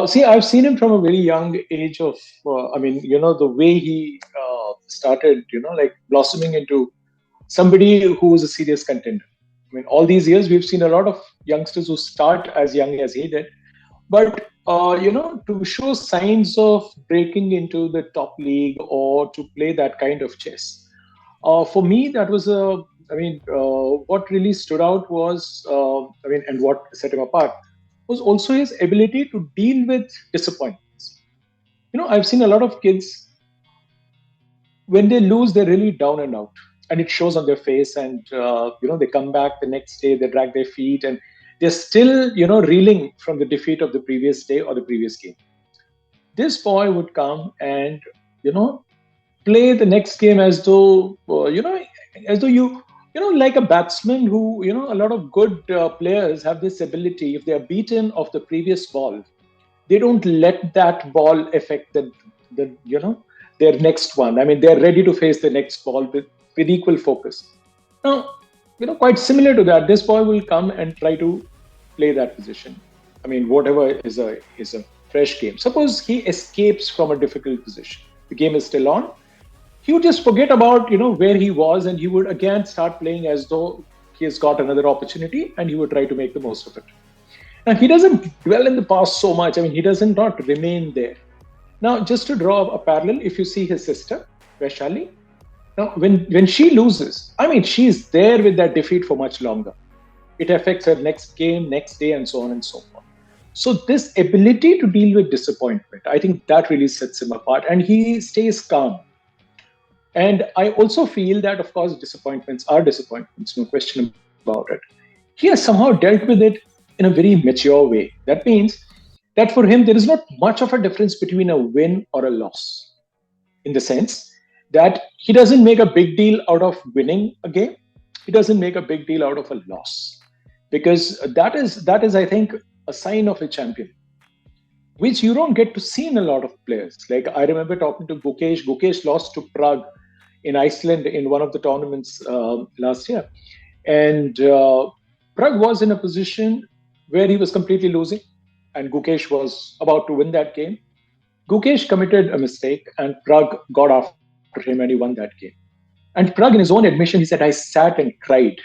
See, I've seen him from a very young age of, the way he started, like blossoming into somebody who was a serious contender. I mean, all these years, we've seen a lot of youngsters who start as young as he did. But, to show signs of breaking into the top league or to play that kind of chess, for me, that was what really stood out was, and what set him apart was also his ability to deal with disappointments. I've seen a lot of kids, when they lose, they're really down and out, and it shows on their face. And they come back the next day, they drag their feet, and they're still reeling from the defeat of the previous day or the previous game. This boy would come and you know play the next game as though like a batsman who, a lot of good players have this ability. If they are beaten of the previous ball, they don't let that ball affect the their next one. I mean, they're ready to face the next ball with equal focus. Now, quite similar to that, this boy will come and try to play that position. I mean, whatever is a fresh game. Suppose he escapes from a difficult position. The game is still on. He would just forget about where he was, and he would again start playing as though he has got another opportunity, and he would try to make the most of it. Now, he doesn't dwell in the past so much. I mean, he doesn't not remain there. Now, just to draw a parallel, if you see his sister, Vaishali, now when she loses, I mean, she's there with that defeat for much longer. It affects her next game, next day, and so on and so forth. So this ability to deal with disappointment, I think that really sets him apart, and he stays calm. And I also feel that, of course, disappointments are disappointments, no question about it. He has somehow dealt with it in a very mature way. That means that for him, there is not much of a difference between a win or a loss, in the sense that he doesn't make a big deal out of winning a game. He doesn't make a big deal out of a loss, because that is, I think, a sign of a champion, which you don't get to see in a lot of players. Like, I remember talking to Gukesh. Gukesh lost to Prague in Iceland in one of the tournaments last year. And Prague was in a position where he was completely losing, and Gukesh was about to win that game. Gukesh committed a mistake, and Prague got after him, and he won that game. And Prague, in his own admission, he said, "I sat and cried."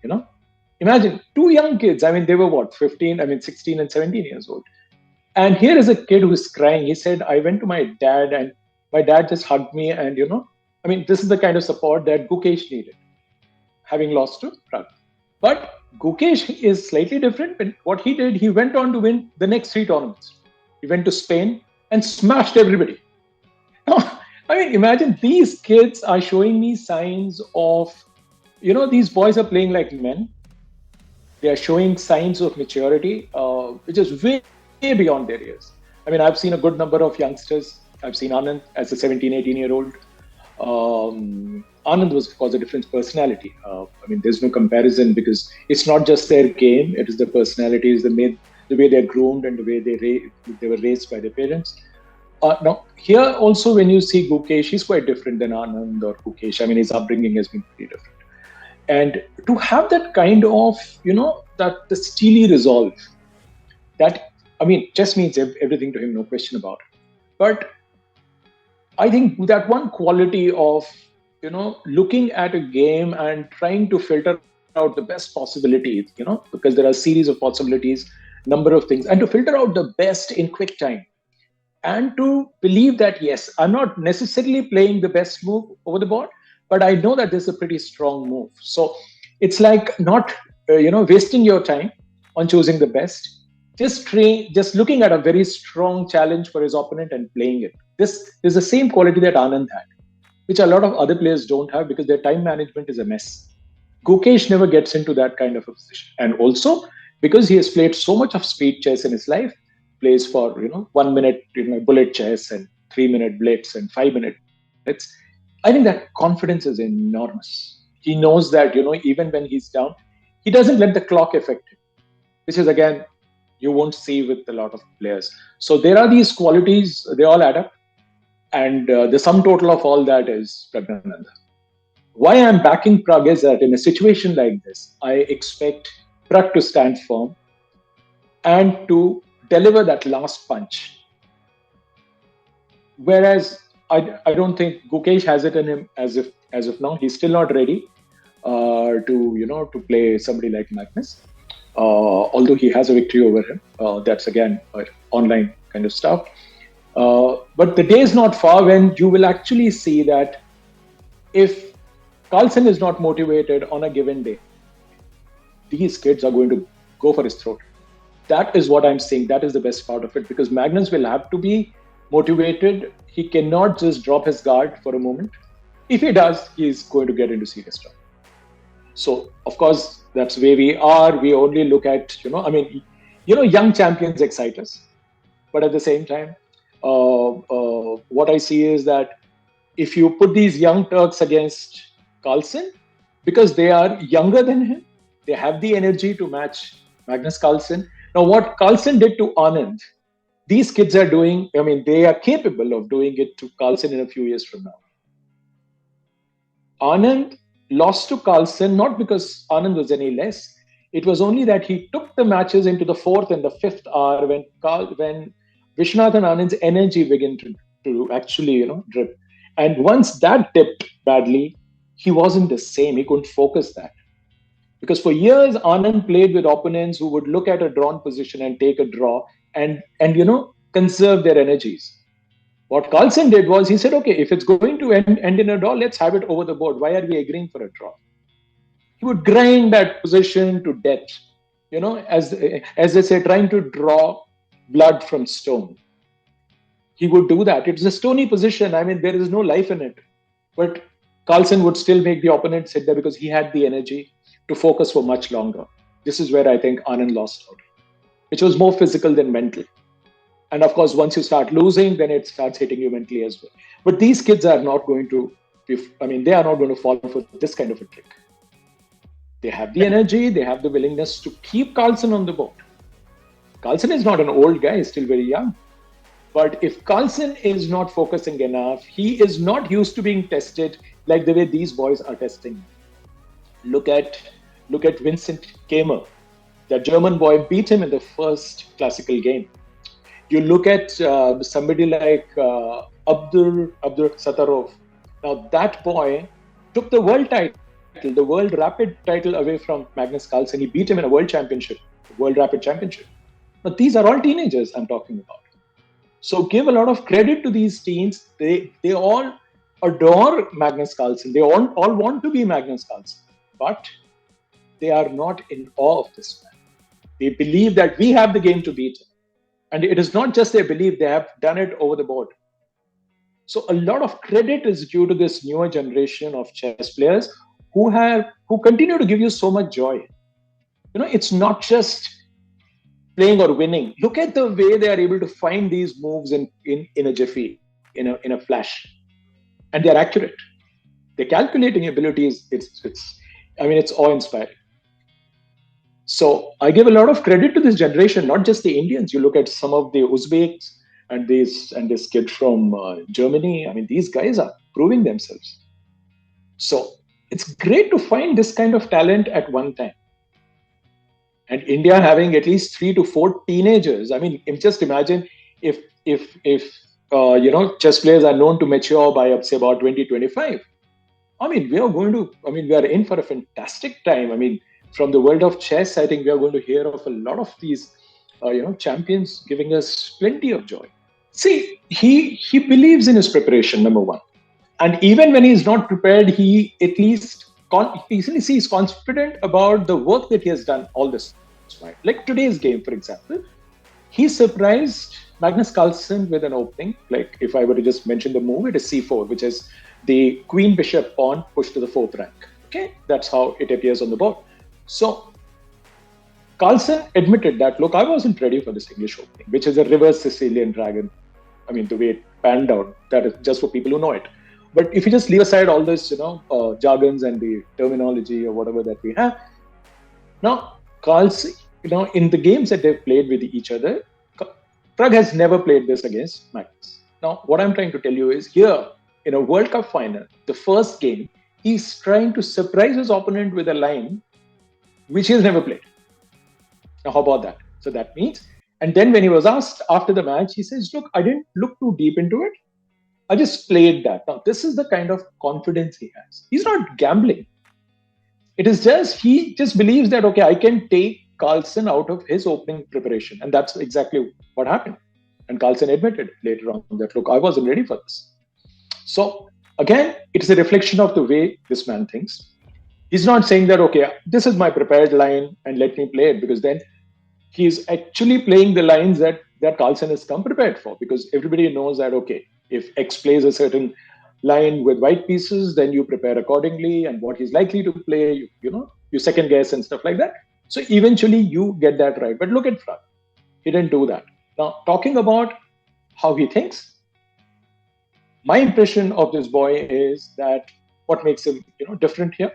You know, Imagine two young kids. I mean, they were what, 15? I mean, 16 and 17 years old. And here is a kid who is crying. He said, "I went to my dad, and my dad just hugged me." And, this is the kind of support that Gukesh needed, having lost to Prague. But Gukesh is slightly different. But what he did, he went on to win the next three tournaments. He went to Spain and smashed everybody. I mean, imagine these kids are showing me signs of, these boys are playing like men. They are showing signs of maturity, which is way beyond their years. I mean, I've seen a good number of youngsters. I've seen Anand as a 17, 18-year-old. Anand was, of course, a different personality. There's no comparison, because it's not just their game; it is the personalities, the way they're groomed, and the way they were raised by their parents. Now, here also, when you see Gukesh, he's quite different than Anand or Gukesh. I mean, his upbringing has been pretty different. And to have that kind of, that the steely resolve, that, just means everything to him, no question about it. But I think that one quality of, looking at a game and trying to filter out the best possibilities, because there are a series of possibilities, number of things, and to filter out the best in quick time. And to believe that, yes, I'm not necessarily playing the best move over the board, but I know that this is a pretty strong move. So it's like not, wasting your time on choosing the best. Just looking at a very strong challenge for his opponent and playing it. This is the same quality that Anand had, which a lot of other players don't have, because their time management is a mess. Gukesh never gets into that kind of a position. And also, because he has played so much of speed chess in his life, plays for 1 minute bullet chess, and 3 minute blitz, and 5 minute blitz. I think that confidence is enormous. He knows that even when he's down, he doesn't let the clock affect him, which is, again, you won't see with a lot of players. So there are these qualities; they all add up, and the sum total of all that is Praggnanandhaa. Why I'm backing Prague is that in a situation like this, I expect Prague to stand firm and to deliver that last punch. Whereas I don't think Gukesh has it in him as of now. He's still not ready to play somebody like Magnus. Although he has a victory over him, that's again online kind of stuff. But the day is not far when you will actually see that if Carlsen is not motivated on a given day, these kids are going to go for his throat. That is what I'm saying. That is the best part of it, because Magnus will have to be motivated. He cannot just drop his guard for a moment. If he does, he's going to get into serious trouble. So, of course, that's where we are. We only look at, young champions excite us. But at the same time, what I see is that if you put these young Turks against Carlsen, because they are younger than him, they have the energy to match Magnus Carlsen. Now, what Carlsen did to Anand, these kids are doing, they are capable of doing it to Carlsen in a few years from now. Anand lost to Carlsen not because Anand was any less. It was only that he took the matches into the 4th and the 5th hour when Vishwanath and Anand's energy began to actually, drip. And once that dipped badly, he wasn't the same. He couldn't focus that. Because for years, Anand played with opponents who would look at a drawn position and take a draw and conserve their energies. What Carlsen did was he said, okay, if it's going to end in a draw, let's have it over the board. Why are we agreeing for a draw? He would grind that position to death, as they say, trying to draw blood from stone. He would do that. It's a stony position. There is no life in it. But Carlsen would still make the opponent sit there because he had the energy to focus for much longer. This is where I think Anand lost out, which was more physical than mental. And of course, once you start losing, then it starts hitting you mentally as well. But these kids are not going to they are not going to fall for this kind of a trick. They have the energy, they have the willingness to keep Carlsen on the board. Carlsen is not an old guy, he's still very young. But if Carlsen is not focusing enough, he is not used to being tested like the way these boys are testing. Look at Vincent Keimer. That German boy beat him in the first classical game. You look at somebody like Abdur Sattarov. Now that boy took the world title, the world rapid title away from Magnus Carlsen. He beat him in a world rapid championship. But these are all teenagers I'm talking about. So give a lot of credit to these teens. They all adore Magnus Carlsen. They all want to be Magnus Carlsen. But they are not in awe of this man. They believe that we have the game to beat him. And it is not just their belief, they have done it over the board. So a lot of credit is due to this newer generation of chess players who continue to give you so much joy. It's not just playing or winning. Look at the way they are able to find these moves in a jiffy, in a flash. And they're accurate. Their calculating abilities, it's awe-inspiring. So I give a lot of credit to this generation, not just the Indians. You look at some of the Uzbeks and this kid from Germany. These guys are proving themselves. So it's great to find this kind of talent at one time. And India having at least 3 to 4 teenagers. Just imagine if chess players are known to mature by say about 2025. We are in for a fantastic time. From the world of chess, I think we are going to hear of a lot of these, champions giving us plenty of joy. See, he believes in his preparation, number one. And even when he's not prepared, he at least he's confident about the work that he has done all this while. Like today's game, for example, he surprised Magnus Carlsen with an opening. Like if I were to just mention the move, it is c4, which is the queen, bishop, pawn pushed to the 4th rank. Okay, that's how it appears on the board. So Carlsen admitted that, look, I wasn't ready for this English opening, which is a reverse Sicilian dragon. The way it panned out, that is just for people who know it. But if you just leave aside all this, jargons and the terminology or whatever that we have, now Carlsen, in the games that they've played with each other, Pragg has never played this against Magnus. Now, what I'm trying to tell you is here in a World Cup final, the first game, he's trying to surprise his opponent with a line which he has never played. Now, how about that? So that means And then when he was asked after the match, he says, look, I didn't look too deep into it. I just played that. Now, this is the kind of confidence he has. He's not gambling. It is just, he just believes that, okay, I can take Carlsen out of his opening preparation. And that's exactly what happened. And Carlsen admitted later on that, look, I wasn't ready for this. So again, it's a reflection of the way this man thinks. He's not saying that, okay, this is my prepared line and let me play it, because then he's actually playing the lines that Carlsen has come prepared for, because everybody knows that, okay, if X plays a certain line with white pieces, then you prepare accordingly, and what he's likely to play, you second guess and stuff like that. So eventually you get that right. But look at Pragg. He didn't do that. Now, talking about how he thinks, my impression of this boy is that what makes him different here,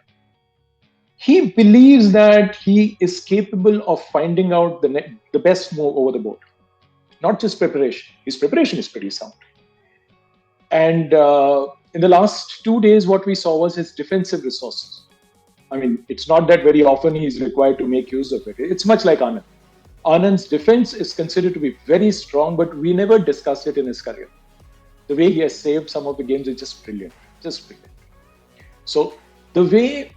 he believes that he is capable of finding out the best move over the board. Not just preparation. His preparation is pretty sound. And in the last 2 days, what we saw was his defensive resources. I mean, it's not that very often he's required to make use of it. It's much like Anand. Anand's defense is considered to be very strong, but we never discussed it in his career. The way he has saved some of the games is just brilliant. Just brilliant. So the way,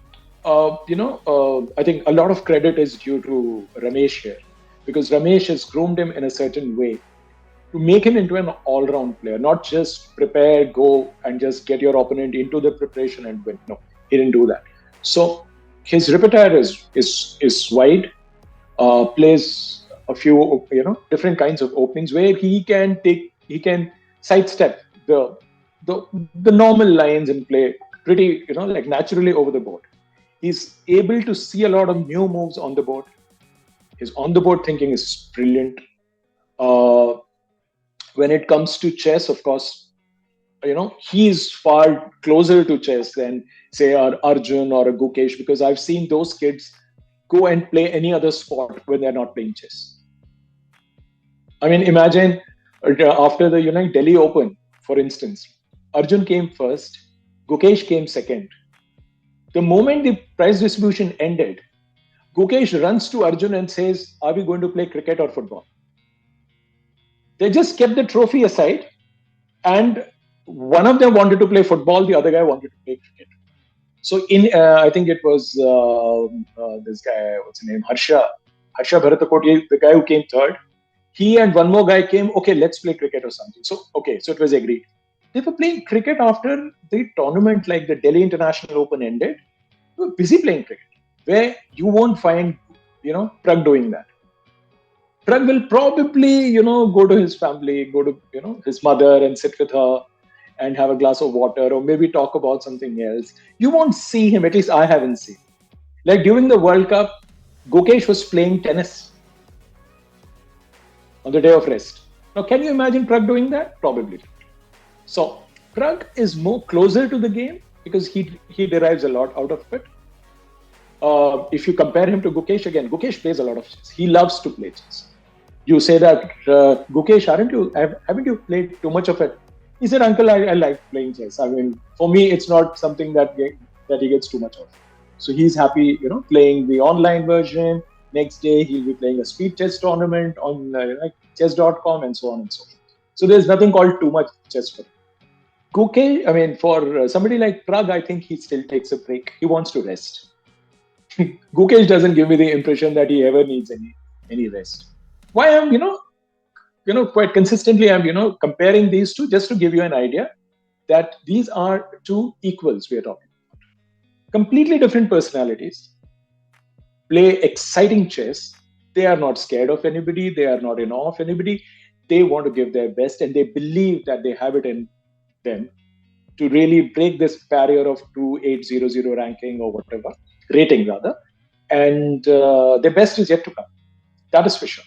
I think a lot of credit is due to Ramesh here, because Ramesh has groomed him in a certain way to make him into an all-round player, not just prepare, go, and just get your opponent into the preparation and win. No, he didn't do that. So his repertoire is wide, plays a few different kinds of openings where he can sidestep the normal lines and play pretty like naturally over the board. He's able to see a lot of new moves on the board. His on the board thinking is brilliant. When it comes to chess, of course, he's far closer to chess than, say, Arjun or a Gukesh, because I've seen those kids go and play any other sport when they're not playing chess. I mean, imagine after the Delhi Open, for instance, Arjun came first, Gukesh came second. The moment the prize distribution ended, Gukesh runs to Arjun and says, are we going to play cricket or football? They just kept the trophy aside, and one of them wanted to play football, the other guy wanted to play cricket. So I think it was this guy, what's his name, Harsha Bharatakoti, the guy who came third. He and one more guy came, okay, let's play cricket or something. So it was agreed. They were playing cricket after the tournament, like the Delhi International Open ended. They were busy playing cricket, where you won't find, Pragg doing that. Pragg will probably, go to his family, go to, his mother and sit with her and have a glass of water, or maybe talk about something else. You won't see him, at least I haven't seen. Like during the World Cup, Gukesh was playing tennis on the day of rest. Now, can you imagine Pragg doing that? Probably not. So Pragg is more closer to the game because he derives a lot out of it. If you compare him to Gukesh, again, Gukesh plays a lot of chess. He loves to play chess. You say that, Gukesh, haven't you played too much of it? He said, Uncle, I like playing chess. I mean, for me, it's not something that he gets too much of. So he's happy, playing the online version. Next day, he'll be playing a speed chess tournament on chess.com and so on and so forth. So there's nothing called too much chess for him. Gukesh, I mean, for somebody like Pragg, I think he still takes a break. He wants to rest. Gukesh doesn't give me the impression that he ever needs any rest. Why I'm, quite consistently, I'm, comparing these two just to give you an idea that these are two equals we are talking about. Completely different personalities, play exciting chess. They are not scared of anybody. They are not in awe of anybody. They want to give their best, and they believe that they have it in them to really break this barrier of 2800 ranking or whatever, rating rather. And their best is yet to come. That is for sure.